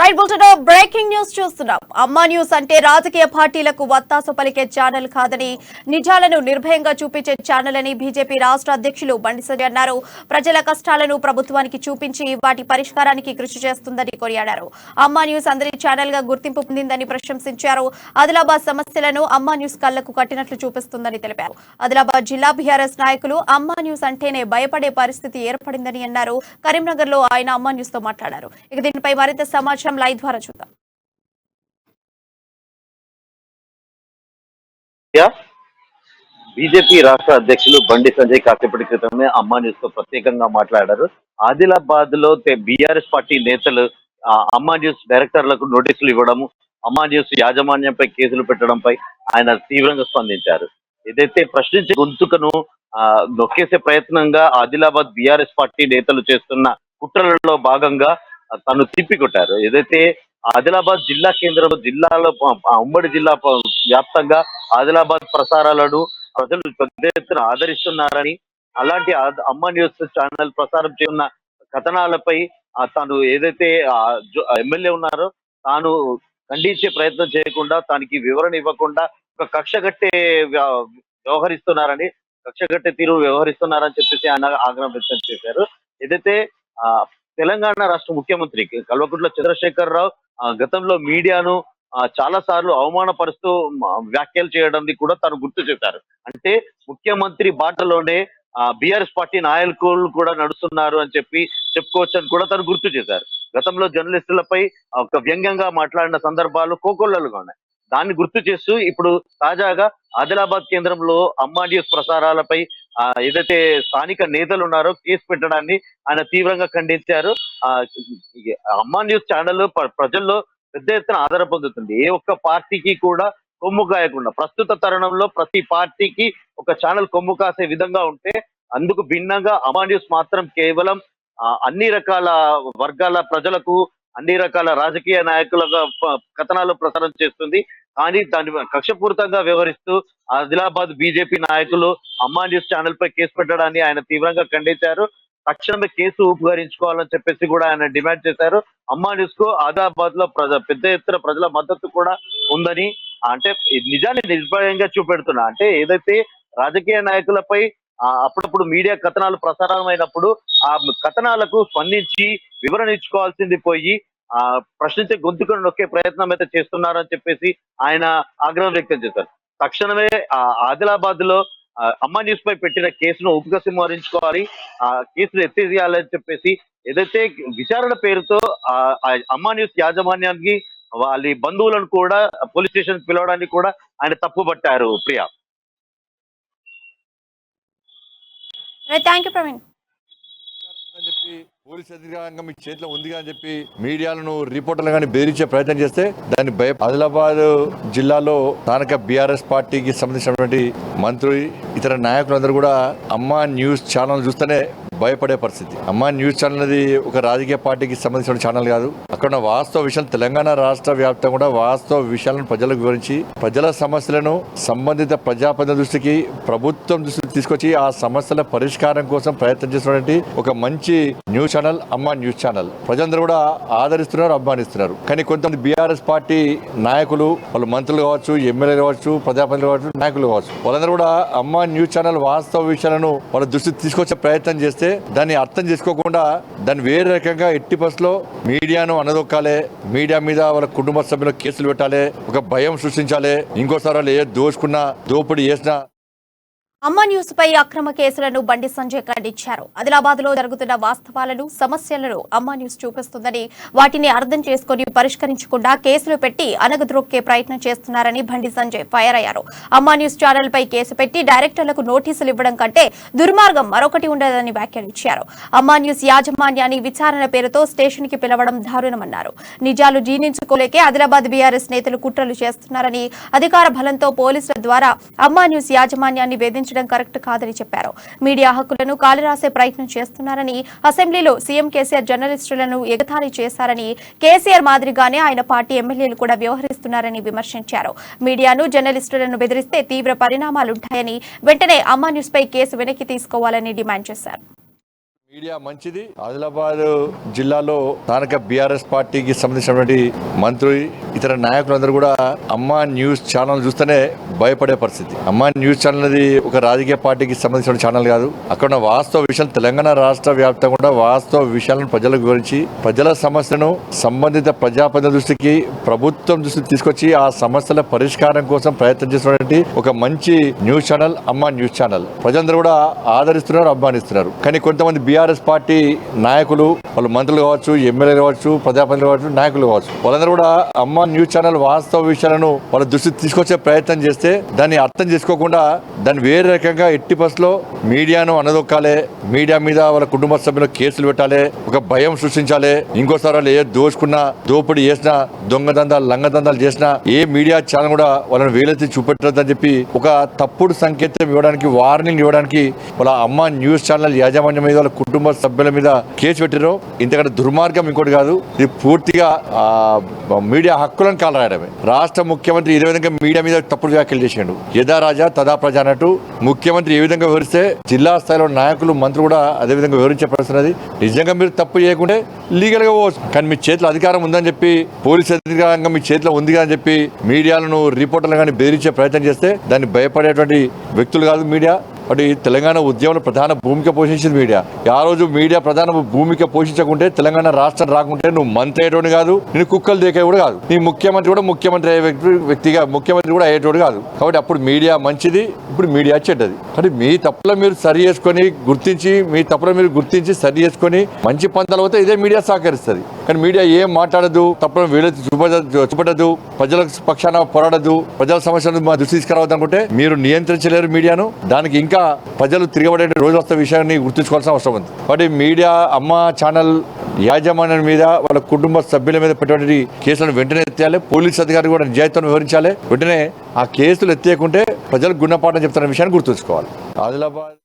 Right bulletin breaking news చూస్తున్నాం. అమ్మా news అంటే రాజకీయ పార్టీలకు వత్తాసు పలికే ఛానల్ కాదని, నిజాలను నిర్భయంగా చూపించే ఛానల్ అని బీజేపీ రాష్ట్ర అధ్యక్షులు బండి సంజయ్ అన్నారు. ప్రజల కష్టాలను ప్రభుత్వానికి చూపించి వాటి పరిష్కారానికి కృషి చేస్తుందని కొనియాడారు. అమ్మా న్యూస్ అందరి ఛానల్ గా గుర్తింపు పొందిందని ప్రశంసించారు. ఆదిలాబాద్ సమస్యలను అమ్మా న్యూస్ కళ్లకు కట్టినట్లు చూపిస్తుందని తెలిపారు. ఆదిలాబాద్ జిల్లా బీఆర్ఎస్ నాయకులు అమ్మా న్యూస్ అంటేనే భయపడే పరిస్థితి ఏర్పడిందని అన్నారు. కరీంనగర్ లో ఆయన అమ్మా న్యూస్ తో మాట్లాడారు. ఇక దీనిపై మరింత సమాచారం లైవ్ ద్వారా చూద్దాం. బీజేపీ రాష్ట్ర అధ్యక్షులు బండి సంజయ్ కాసేపటి క్రితమే అమ్మా న్యూస్ తో ప్రత్యేకంగా మాట్లాడారు. ఆదిలాబాద్ లో బీఆర్ఎస్ పార్టీ నేతలు అమ్మా న్యూస్ డైరెక్టర్లకు నోటీసులు ఇవ్వడం, అమ్మా న్యూస్ యాజమాన్యంపై కేసులు పెట్టడంపై ఆయన తీవ్రంగా స్పందించారు. ఏదైతే ప్రశ్నించే గొంతుకను నొక్కేసే ప్రయత్నంగా ఆదిలాబాద్ బీఆర్ఎస్ పార్టీ నేతలు చేస్తున్న కుట్రలలో భాగంగా తను తిప్పికొట్టారు. ఏదైతే ఆదిలాబాద్ జిల్లా కేంద్రంలో జిల్లాలో ఉమ్మడి జిల్లా వ్యాప్తంగా ఆదిలాబాద్ ప్రసారాలను ప్రజలు పెద్ద ఎత్తున ఆదరిస్తున్నారని, అలాంటి అమ్మ న్యూస్ ఛానల్ ప్రసారం చేస్తున్న కథనాలపై తాను ఏదైతే ఎమ్మెల్యే ఉన్నారో తాను ఖండించే ప్రయత్నం చేయకుండా, దానికి వివరణ ఇవ్వకుండా ఒక కక్షగట్టే వ్యవహరిస్తున్నారని, కక్షగట్టే తీరు వ్యవహరిస్తున్నారని చెప్పేసి ఆయన ఆగ్రహం వ్యక్తం చేశారు. ఏదైతే తెలంగాణ రాష్ట్ర ముఖ్యమంత్రి కల్వకుంట్ల చంద్రశేఖరరావు గతంలో మీడియాను చాలా సార్లు అవమానపరుస్తూ వ్యాఖ్యలు చేయడం కూడా తాను గుర్తు చేశారు. అంటే ముఖ్యమంత్రి బాటలోనే బీఆర్ఎస్ పార్టీ నాయకులు కూడా నడుస్తున్నారు అని చెప్పుకోవచ్చని కూడా తను గుర్తు చేశారు. గతంలో జర్నలిస్టులపై ఒక వ్యంగ్యంగా మాట్లాడిన సందర్భాలు కోకొల్లలుగా ఉన్నాయి. దాన్ని గుర్తు చేస్తూ ఇప్పుడు తాజాగా ఆదిలాబాద్ కేంద్రంలో అమ్మా న్యూస్ ప్రసారాలపై ఏదైతే స్థానిక నేతలు ఉన్నారో కేసు పెట్టడాన్ని ఆయన తీవ్రంగా ఖండించారు. అమ్మా న్యూస్ ఛానల్ ప్రజల్లో పెద్ద ఎత్తున ఆదరణ పొందుతుంది. ఏ ఒక్క పార్టీకి కూడా కొమ్ము కాయకుండా, ప్రస్తుత తరుణంలో ప్రతి పార్టీకి ఒక ఛానల్ కొమ్ము కాసే విధంగా ఉంటే, అందుకు భిన్నంగా అమ్మా న్యూస్ మాత్రం కేవలం అన్ని రకాల వర్గాల ప్రజలకు, అన్ని రకాల రాజకీయ నాయకుల కథనాలు ప్రసారం చేస్తుంది. కానీ దాన్ని కక్షపూరితంగా వ్యవహరిస్తూ ఆదిలాబాద్ బీజేపీ నాయకులు అమ్మా న్యూస్ ఛానల్ పై కేసు పెట్టడాన్ని ఆయన తీవ్రంగా ఖండించారు. తక్షణమే కేసు ఉపకరించుకోవాలని చెప్పేసి కూడా ఆయన డిమాండ్ చేశారు. అమ్మా న్యూస్ కు ఆదిలాబాద్ లో పెద్ద ఎత్తున ప్రజల మద్దతు కూడా ఉందని, అంటే నిజాన్ని నిర్భయంగా చూపెడుతున్నా, అంటే ఏదైతే రాజకీయ నాయకులపై అప్పుడప్పుడు మీడియా కథనాలు ప్రసారం అయినప్పుడు ఆ కథనాలకు స్పందించి వివరణ ఇచ్చుకోవాల్సింది పోయి ప్రశ్నించే గొంతుకను నొక్కే ప్రయత్నం అయితే చేస్తున్నారని చెప్పేసి ఆయన ఆగ్రహం వ్యక్తం చేశారు. తక్షణమే ఆదిలాబాద్ లో అమ్మా న్యూస్ పై పెట్టిన కేసును ఉపసంహరించుకోవాలి, కేసును ఎత్తేయాలని చెప్పేసి ఏదైతే విచారణ పేరుతో అమ్మా న్యూస్ యాజమాన్యానికి వాళ్ళ బంధువులను కూడా పోలీస్ స్టేషన్ పిలవడానికి కూడా ఆయన తప్పుపట్టారు. Priya, thank you Praveen. చెప్పి పోలీస్ అధికారంగా మీ చేతిలో ఉంది అని చెప్పి మీడియాలను, రిపోర్టర్లు కానీ బెదిరించే ప్రయత్నం చేస్తే దాన్ని ఆదిలాబాద్ జిల్లాలో స్థానిక బీఆర్ఎస్ పార్టీకి సంబంధించినటువంటి మంత్రి, ఇతర నాయకులందరూ కూడా అమ్మా న్యూస్ ఛానల్ చూస్తేనే భయపడే పరిస్థితి. అమ్మా న్యూస్ ఛానల్ అనేది ఒక రాజకీయ పార్టీకి సంబంధించిన ఛానల్ కాదు. అక్కడ ఉన్న వాస్తవ విషయాలు, తెలంగాణ రాష్ట్ర వ్యాప్తంగా కూడా వాస్తవ విషయాలను ప్రజలకు వివరించి, ప్రజల సమస్యలను సంబంధిత ప్రజాప్రతినిధుల దృష్టికి, ప్రభుత్వం దృష్టికి తీసుకొచ్చి ఆ సమస్యల పరిష్కారం కోసం ప్రయత్నం చేస్తున్నటువంటి ఒక మంచి న్యూస్ ఛానల్ అమ్మా న్యూస్ ఛానల్. ప్రజలందరూ కూడా ఆదరిస్తున్నారు, అభిమానిస్తున్నారు. కానీ కొంతమంది బీఆర్ఎస్ పార్టీ నాయకులు, వాళ్ళు మంత్రులు కావచ్చు, ఎమ్మెల్యేలు కావచ్చు, ప్రజాప్రతినిధులు కావచ్చు, నాయకులు కావచ్చు, వాళ్ళందరూ కూడా అమ్మా న్యూస్ ఛానల్ వాస్తవ విషయాలను వాళ్ళ దృష్టికి తీసుకొచ్చే ప్రయత్నం చేస్తే దాన్ని అర్థం చేసుకోకుండా దాన్ని వేరే రకంగా ఎట్టి బస్సులో మీడియాను అనదొక్కాలి, మీడియా మీద వాళ్ళ కుటుంబ సభ్యులు కేసులు పెట్టాలి, ఒక భయం సృష్టించాలి, ఇంకోసారి వాళ్ళు ఏ దోచుకున్నా, దోపిడీ చేసినా. అమ్మా న్యూస్ పై అక్రమ కేసులను బండి సంజయ్ ఖండించారు. ఆదిలాబాద్ లో జరుగుతున్న వాస్తవాలను, సమస్యలను అమ్మా న్యూస్ చూపిస్తుందని, వాటిని అర్థం చేసుకుని పరిష్కరించకుండా కేసులు పెట్టి అనగద్రొక్కే ప్రయత్నం చేస్తున్నారని బండి సంజయ్ ఫైర్ అయ్యారు. అమ్మా న్యూస్ ఛానల్ పై కేసు పెట్టి డైరెక్టర్లకు నోటీసులు ఇవ్వడం కంటే దుర్మార్గం మరొకటి ఉండదని వ్యాఖ్యానించారు. అమ్మా న్యూస్ యాజమాన్యాన్ని విచారణ పేరుతో స్టేషన్ కి పిలవడం దారుణమన్నారు. నిజాలు జీర్ణించుకోలేకే ఆదిలాబాద్ బీఆర్ఎస్ నేతలు కుట్రలు చేస్తున్నారని, అధికార బలంతో పోలీసుల ద్వారా అమ్మా న్యూస్ యాజమాన్యాన్ని వేధించడం కరెక్ట్ కాదని చెప్పారు. మీడియా హక్కులను కాలరాసే ప్రయత్నం చేస్తున్నారని, అసెంబ్లీలో సీఎం కేసీఆర్ జర్నలిస్టులను ఎగతాళి చేశారని, కేసీఆర్ మాదిరిగానే ఆయన పార్టీ ఎమ్మెల్యేలు కూడా వ్యవహరిస్తున్నారని విమర్శించారు. మీడియాను, జర్నలిస్టులను బెదిరిస్తే తీవ్ర పరిణామాలుంటాయని, వెంటనే అమ్మా న్యూస్ పై కేసు వెనక్కి తీసుకోవాలని డిమాండ్ చేశారు. మీడియా మంచిది. ఆదిలాబాద్ జిల్లాలో స్థానిక బీఆర్ఎస్ పార్టీకి సంబంధించినటువంటి మంత్రి ఇతర నాయకులందరూ కూడా అమ్మా న్యూస్ ఛానల్ చూస్తేనే భయపడే పరిస్థితి. అమ్మా న్యూస్ ఛానల్ అనేది ఒక రాజకీయ పార్టీకి సంబంధించిన ఛానల్ కాదు. అక్కడ ఉన్న వాస్తవ విషయాలు తెలంగాణ రాష్ట్ర వ్యాప్తంగా కూడా వాస్తవ విషయాలను ప్రజలకు వివరించి ప్రజల సమస్యను సంబంధిత ప్రజాప్రతినిధుల దృష్టికి ప్రభుత్వం దృష్టికి తీసుకొచ్చి ఆ సమస్యల పరిష్కారం కోసం ప్రయత్నం చేస్తున్నటువంటి ఒక మంచి న్యూస్ ఛానల్ అమ్మా న్యూస్ ఛానల్. ప్రజలందరూ కూడా ఆదరిస్తున్నారు, అభిమానిస్తున్నారు. కానీ కొంతమంది బీఆర్ఎస్ పార్టీ నాయకులు, వాళ్ళు మంత్రులు కావచ్చు, ఎమ్మెల్యేలు కావచ్చు, ప్రజాప్రతినిధులు కావచ్చు, నాయకులు కావచ్చు, వాళ్ళందరూ కూడా అమ్మా న్యూస్ ఛానల్ వాస్తవ విషయాలను వాళ్ళ దృష్టికి తీసుకొచ్చే ప్రయత్నం చేస్తే దాన్ని అర్థం చేసుకోకుండా దాన్ని వేరే రకంగా ఎట్టి బస్సులో మీడియాను అనదొక్కాలి, మీడియా మీద వాళ్ళ కుటుంబ సభ్యులు కేసులు పెట్టాలి, ఒక భయం సృష్టించాలి. ఇంకోసారి వాళ్ళు ఏ దోచుకున్నా, దోపిడీ చేసినా, దొంగదందాలు లంగదందాలు చేసినా ఏ మీడియా ఛానల్ కూడా వాళ్ళని వేలెత్తి చూపెట్టదని చెప్పి ఒక తప్పుడు సంకేతం ఇవ్వడానికి, వార్నింగ్ ఇవ్వడానికి వాళ్ళ అమ్మ న్యూస్ ఛానల్ యాజమాన్యం మీద, వాళ్ళ కుటుంబ సభ్యుల మీద కేసు పెట్టారు. ఇంతకంటే దుర్మార్గం ఇంకోటి కాదు. ఇది పూర్తిగా మీడియా హక్కులను కాలరాయడమే. రాష్ట్ర ముఖ్యమంత్రి ఇదే విధంగా మీడియా మీద తప్పుడు వ్యాఖ్యలు చేసిండు. యథా రాజా తదా ప్రజ అన్నట్టు ముఖ్యమంత్రి ఏ విధంగా వివరిస్తే జిల్లా స్థాయిలో నాయకులు, మంత్రులు కూడా అదే విధంగా వివరించే పరిస్థితి. నిజంగా మీరు తప్పు చేయకుంటే లీగల్ గా పోవచ్చు. కానీ మీ చేతిలో అధికారం ఉందని చెప్పి, పోలీస్ అధికారంగా మీ చేతిలో ఉంది అని చెప్పి మీడియాలను, రిపోర్టర్లు కానీ బెదిరించే ప్రయత్నం చేస్తే దాన్ని భయపడేటువంటి వ్యక్తులు కాదు మీడియా. వాటి తెలంగాణ ఉద్యమంలో ప్రధాన భూమిక పోషించింది మీడియా. ఆ రోజు మీడియా ప్రధాన భూమిక పోషించకుంటే, తెలంగాణ రాష్ట్రం రాకుంటే నువ్వు మంత్రి అయ్యేటోడు కాదు, నేను కుక్కలు దేకేవాడు కాదు, నీ ముఖ్యమంత్రి కూడా ముఖ్యమంత్రి అయ్యే వ్యక్తిగా ముఖ్యమంత్రి కూడా అయ్యేటోడు కాదు. కాబట్టి అప్పుడు మీడియా మంచిది, ఇప్పుడు మీడియా చెడ్డది. అంటే మీ తప్పుల మీరు సరి చేసుకొని గుర్తించి, మీ తప్పుల మీరు గుర్తించి సరి చేసుకొని మంచి పంతాలు అవుతే ఇదే మీడియా సహకరిస్తుంది. కానీ మీడియా ఏం మాట్లాడదు, తప్పులను వీలైతే చూపడదు, ప్రజల పక్షాన పోరాడదు, ప్రజల సమస్యలను మా దృష్టి తీసుకురావద్దు అనుకుంటే మీరు నియంత్రించలేరు మీడియాను. దానికి ఇంకా ప్రజలు తిరగబడే రోజు వస్తే విషయాన్ని గుర్తుంచుకోవాల్సిన అవసరం ఉంది. కాబట్టి మీడియా అమ్మ ఛానల్ యాజమాన్యం మీద, వాళ్ళ కుటుంబ సభ్యుల మీద పెట్టినటువంటి కేసులను వెంటనే ఎత్తేయాలి. పోలీస్ అధికారులు కూడా నిజాయితీని వివరించాలి. వెంటనే ఆ కేసులు ఎత్తేయకుంటే ప్రజలకు గుణపాఠం చెప్తున్న విషయాన్ని గుర్తుంచుకోవాలి. ఆదిలాబాద్